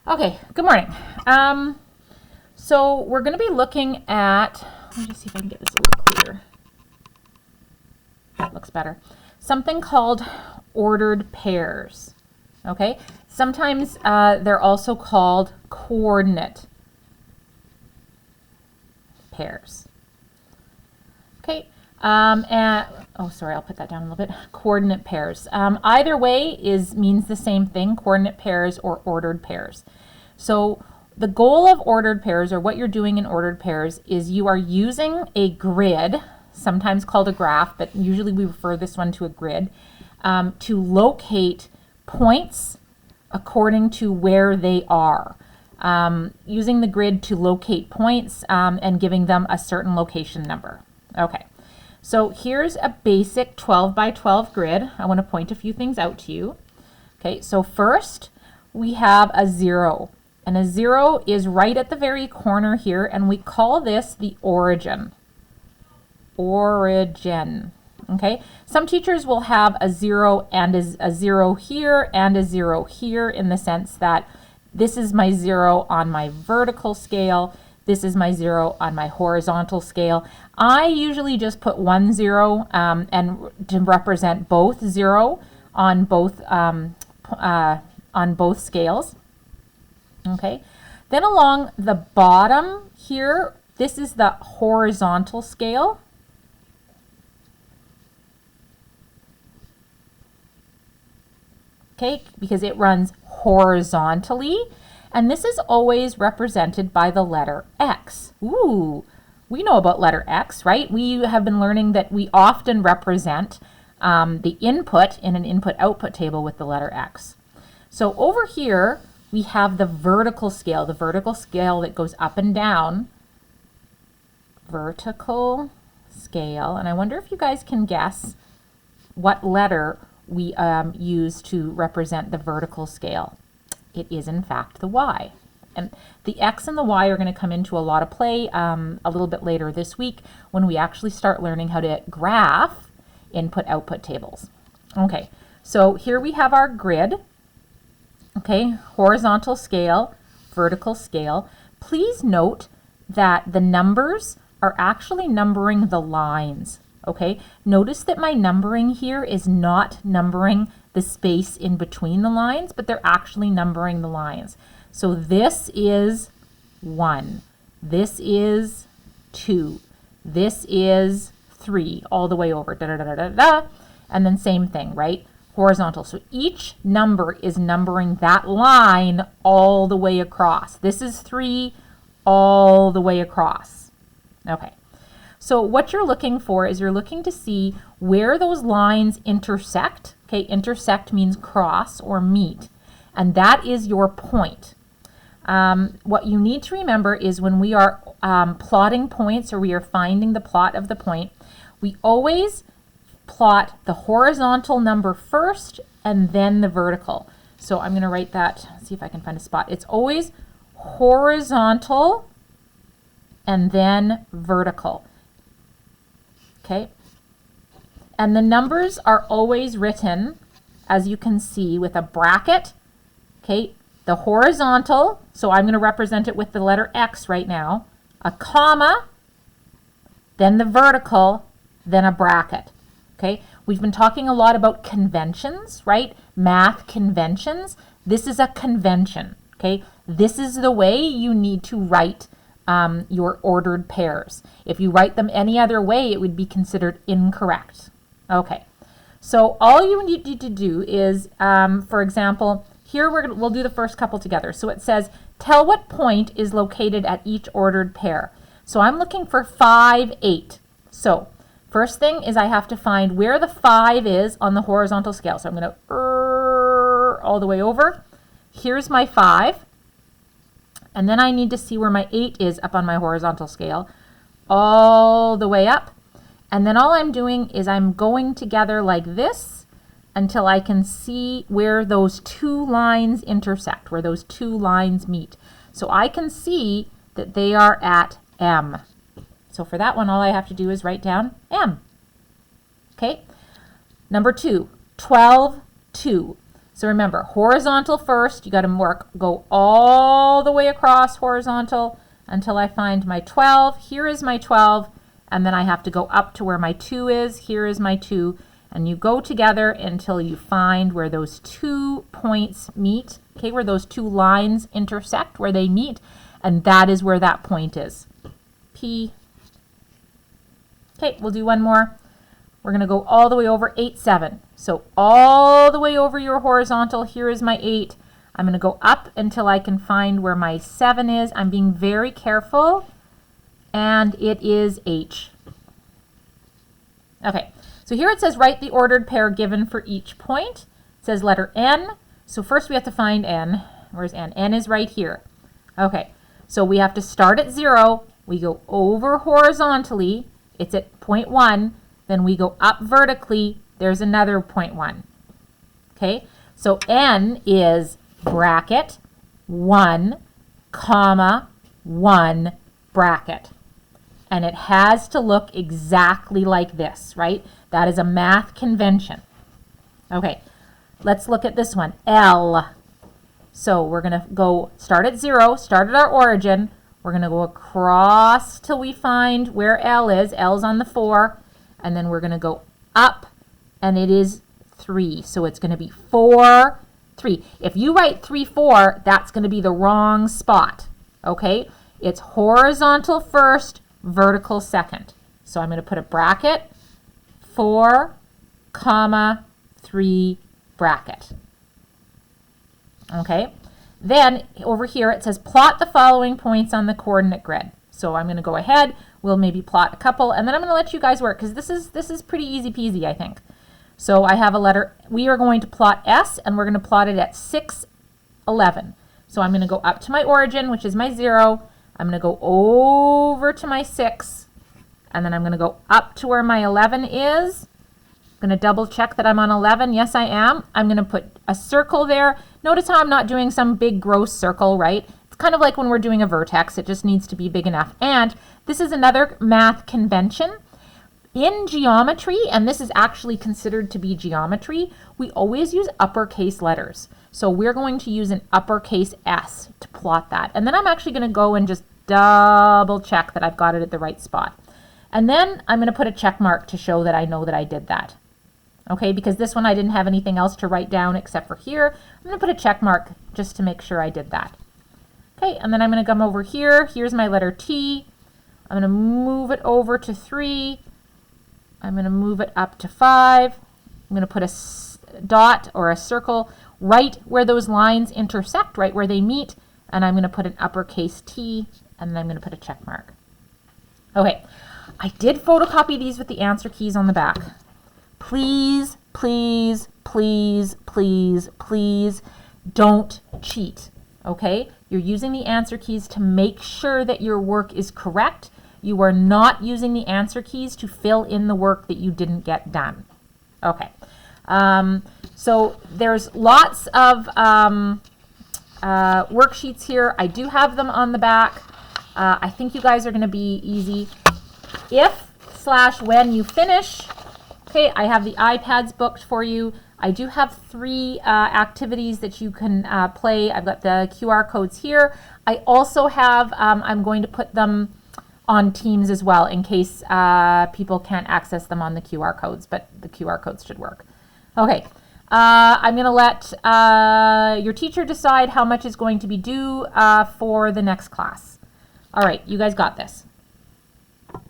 Okay, good morning. So we're going to be looking at, let me just see if I can get this a little clearer. That looks better. Something called ordered pairs. Okay, sometimes they're also called coordinate pairs. Okay, I'll put that down a little bit. Coordinate pairs. Either way means the same thing, coordinate pairs or ordered pairs. So the goal of ordered pairs, or what you're doing in ordered pairs, is you are using a grid, sometimes called a graph, but usually we refer this one to a grid, to locate points according to where they are. Using the grid to locate points and giving them a certain location number. Okay, so here's a basic 12 by 12 grid. I want to point a few things out to you. Okay, so first we have a 0. And a 0 is right at the very corner here, and we call this the origin. Origin. Okay, some teachers will have a 0 and a 0 here and a 0 here, in the sense that this is my 0 on my vertical scale, this is my 0 on my horizontal scale. I usually just put 1 0 and to represent both 0 on both scales. Okay, then along the bottom here, this is the horizontal scale. Okay, because it runs horizontally, and this is always represented by the letter X. Ooh, we know about letter X, right? We have been learning that we often represent the input in an input-output table with the letter X. So over here, we have the vertical scale that goes up and down. Vertical scale, and I wonder if you guys can guess what letter we use to represent the vertical scale. It is in fact the Y. And the X and the Y are going to come into a lot of play a little bit later this week when we actually start learning how to graph input-output tables. Okay, so here we have our grid. Okay, horizontal scale, vertical scale. Please note that the numbers are actually numbering the lines. Okay, notice that my numbering here is not numbering the space in between the lines, but they're actually numbering the lines. So this is 1, this is 2, this is 3, all the way over, and then same thing, right? Horizontal. So each number is numbering that line all the way across. This is 3 all the way across. Okay. So what you're looking for is you're looking to see where those lines intersect. Okay, intersect means cross or meet, and that is your point. What you need to remember is when we are plotting points, or we are finding the plot of the point, we always plot the horizontal number first and then the vertical. So I'm going to write that, see if I can find a spot. It's always horizontal and then vertical. Okay, and the numbers are always written, as you can see, with a bracket. Okay, the horizontal, so I'm going to represent it with the letter X right now, a comma, then the vertical, then a bracket. Okay, we've been talking a lot about conventions, right? Math conventions. This is a convention. Okay, this is the way you need to write your ordered pairs. If you write them any other way, it would be considered incorrect. Okay, so all you need to do is, for example, here we'll do the first couple together. So it says, tell what point is located at each ordered pair. So I'm looking for 5, 8. So first thing is I have to find where the 5 is on the horizontal scale. So I'm going to all the way over. Here's my 5. And then I need to see where my 8 is up on my horizontal scale, all the way up. And then all I'm doing is I'm going together like this until I can see where those 2 lines intersect, where those 2 lines meet. So I can see that they are at M. So for that one, all I have to do is write down M. Okay. Number 2, 12, 2. So remember, horizontal first, you got to go all the way across horizontal until I find my 12. Here is my 12, and then I have to go up to where my 2 is. Here is my 2, and you go together until you find where those 2 points meet, okay, where those 2 lines intersect, where they meet, and that is where that point is. P. Okay, we'll do one more. We're going to go all the way over 8, 7. So all the way over your horizontal, here is my 8. I'm going to go up until I can find where my 7 is. I'm being very careful, and it is H. Okay, so here it says write the ordered pair given for each point. It says letter N. So first we have to find N. Where's N? N is right here. Okay, so we have to start at 0. We go over horizontally. It's at point 1. Then we go up vertically. There's another point 1. Okay, so N is bracket 1, comma 1 bracket. And it has to look exactly like this, right? That is a math convention. Okay, let's look at this one. L. So we're going to go start at 0, start at our origin. We're going to go across till we find where L is. L's on the 4. And then we're going to go up, and it is 3. So it's going to be 4, 3. If you write 3, 4, that's going to be the wrong spot. Okay? It's horizontal first, vertical second. So I'm going to put a bracket, 4, comma, 3 bracket. Okay? Then over here it says plot the following points on the coordinate grid. So I'm going to go ahead, we'll maybe plot a couple, and then I'm going to let you guys work because this is pretty easy peasy, I think. So I have a letter, we are going to plot S, and we're going to plot it at 6, 11. So I'm going to go up to my origin, which is my 0. I'm going to go over to my 6, and then I'm going to go up to where my 11 is. I'm going to double check that I'm on 11. Yes, I am. I'm going to put a circle there. Notice how I'm not doing some big gross circle, right? It's kind of like when we're doing a vertex. It just needs to be big enough. And this is another math convention. In geometry, and this is actually considered to be geometry, we always use uppercase letters. So we're going to use an uppercase S to plot that. And then I'm actually going to go and just double check that I've got it at the right spot. And then I'm going to put a check mark to show that I know that I did that. Okay, because this one I didn't have anything else to write down except for here. I'm going to put a check mark just to make sure I did that. Okay, and then I'm going to come over here. Here's my letter T. I'm going to move it over to 3. I'm going to move it up to 5. I'm going to put a dot or a circle right where those lines intersect, right where they meet, and I'm going to put an uppercase T, and then I'm going to put a check mark. Okay, I did photocopy these with the answer keys on the back. Please, please, please, please, please don't cheat, okay? You're using the answer keys to make sure that your work is correct. You are not using the answer keys to fill in the work that you didn't get done. Okay, so there's lots of worksheets here. I do have them on the back. I think you guys are going to be easy. If/when you finish, okay, I have the iPads booked for you. I do have 3 activities that you can play. I've got the QR codes here. I also have, I'm going to put them on Teams as well in case people can't access them on the QR codes, but the QR codes should work. Okay, I'm going to let your teacher decide how much is going to be due for the next class. All right, you guys got this.